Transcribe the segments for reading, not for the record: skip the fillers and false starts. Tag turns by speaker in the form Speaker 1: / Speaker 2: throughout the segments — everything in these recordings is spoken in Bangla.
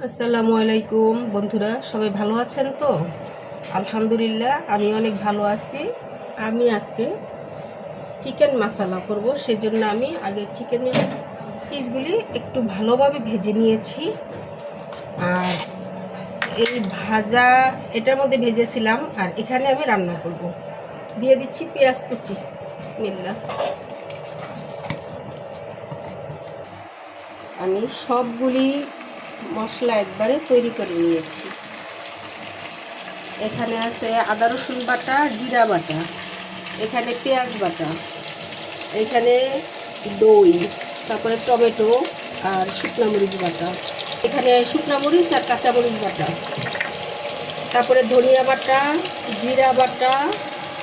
Speaker 1: আসসালামু আলাইকুম বন্ধুরা, সবাই ভালো আছেন তো? আলহামদুলিল্লাহ, আমি অনেক ভালো আছি। আমি আজকে চিকেন মশলা করব, সেজন্য আমি আগে চিকেনের পিসগুলি একটু ভালোভাবে ভেজে নিয়েছি। আর এই ভাজা এটার মধ্যে ভেজেছিলাম, আর এখানে আমি রান্না করব। দিয়ে দিচ্ছি পেঁয়াজ কুচি। বিসমিল্লাহ। আমি সবগুলি মশলা একবারে তৈরি করে নিয়েছি। এখানে আছে আদা রসুন বাটা, জিরা বাটা, এখানে পেঁয়াজ বাটা, এখানে দই, তারপরে টমেটো আর শুকনো মরিচ বাটা, এখানে শুকনো মরিচ আর কাঁচা মরিচ বাটা, তারপরে ধনিয়া বাটা, জিরা বাটা,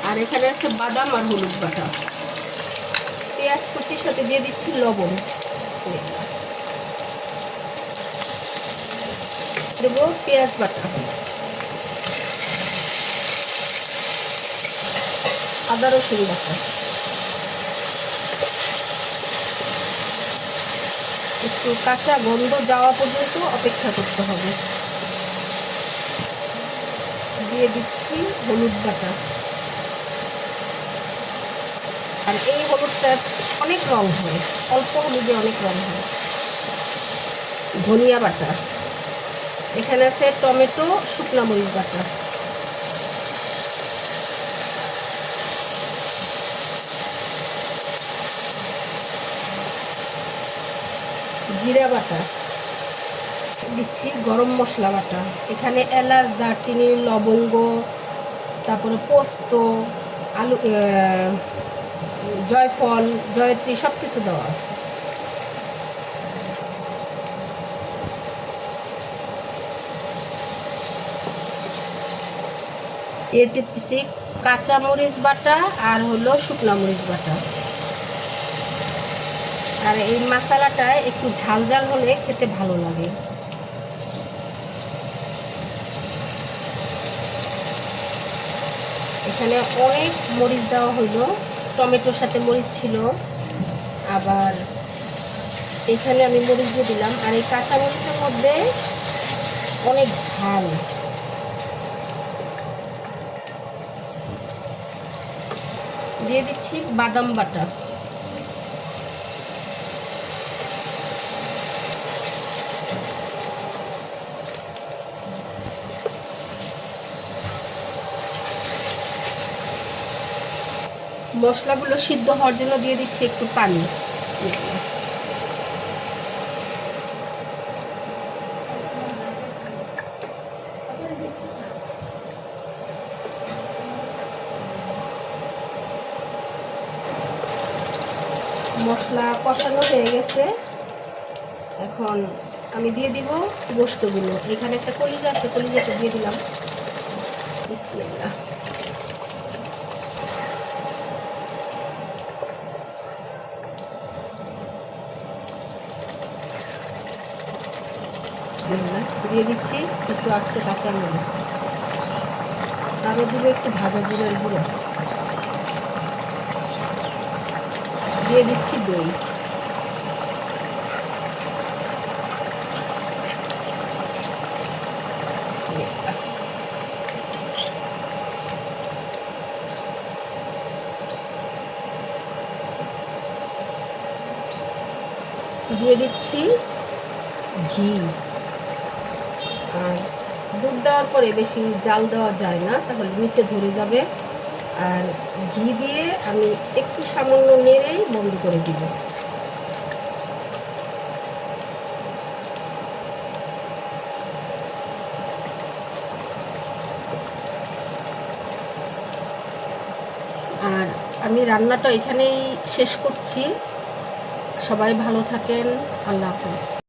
Speaker 1: আর এখানে আছে বাদাম আর হলুদ বাটা। পেঁয়াজ কুচির সাথে দিয়ে দিচ্ছি লবণ। দেবো পেঁয়াজ বাটা, আদা রসুন বাটা, একটু কাঁচা গন্ধ যাওয়া পর্যন্ত অপেক্ষা করতে হবে। দিয়ে দিচ্ছি হলুদ বাটা, আর এই হলুদটা অনেক রং হয়, অল্প হলুদে অনেক রং হয়। ধনিয়া বাটা, এখানে আছে টমেটো, শুকনো মরিচ বাটা, জিরা বাটা, দিচ্ছি গরম মশলা বাটা, এখানে এলাচ, দারচিনি, লবঙ্গ, তারপরে পোস্ত, আলু, জয়ফল, জয়ত্রী সব কিছু দেওয়া আছে। এর দিচ্ছি কাঁচা মরিচ বাটা আর হলো শুকনো মরিচ বাটা। আর এই মশলাটা একটু ঝাল ঝাল হলে খেতে ভালো লাগে। এখানে অনেক মরিচ দেওয়া হইল, টমেটোর সাথে মরিচ ছিল, আবার এখানে আমি মরিচ দিয়ে দিলাম। আর এই কাঁচা মরিচের মধ্যে অনেক ঝাল। দিয়ে দিচ্ছি বাদাম বাটা, মশলাগুলো সিদ্ধ হওয়ার জন্য দিয়ে দিচ্ছি একটু পানি। মশলা কষানো হয়ে গেছে, এখন আমি দিয়ে দিব গোশতগুলো। এখানে একটা কলিজা আছে, কলিজাটা দিয়ে দিলাম। বিসমিল্লাহ। দিয়ে দিচ্ছি কিছু আস্ত কাঁচা মরিচ, আরও দিব একটু ভাজা জিরার গুঁড়ো, দিয়ে দিচ্ছি দই, দিয়ে দিচ্ছি ঘি। আর দুধ দেওয়ার পরে বেশি জাল দেওয়া যায় না, তাহলে নিচে ধরে যাবে। আর ঘি দিয়ে আমি একটু সামান্য নেড়েই বন্ধ করে দিব। আর আমি রান্নাটা এখানেই শেষ করছি। সবাই ভালো থাকেন। আল্লাহ হাফেজ।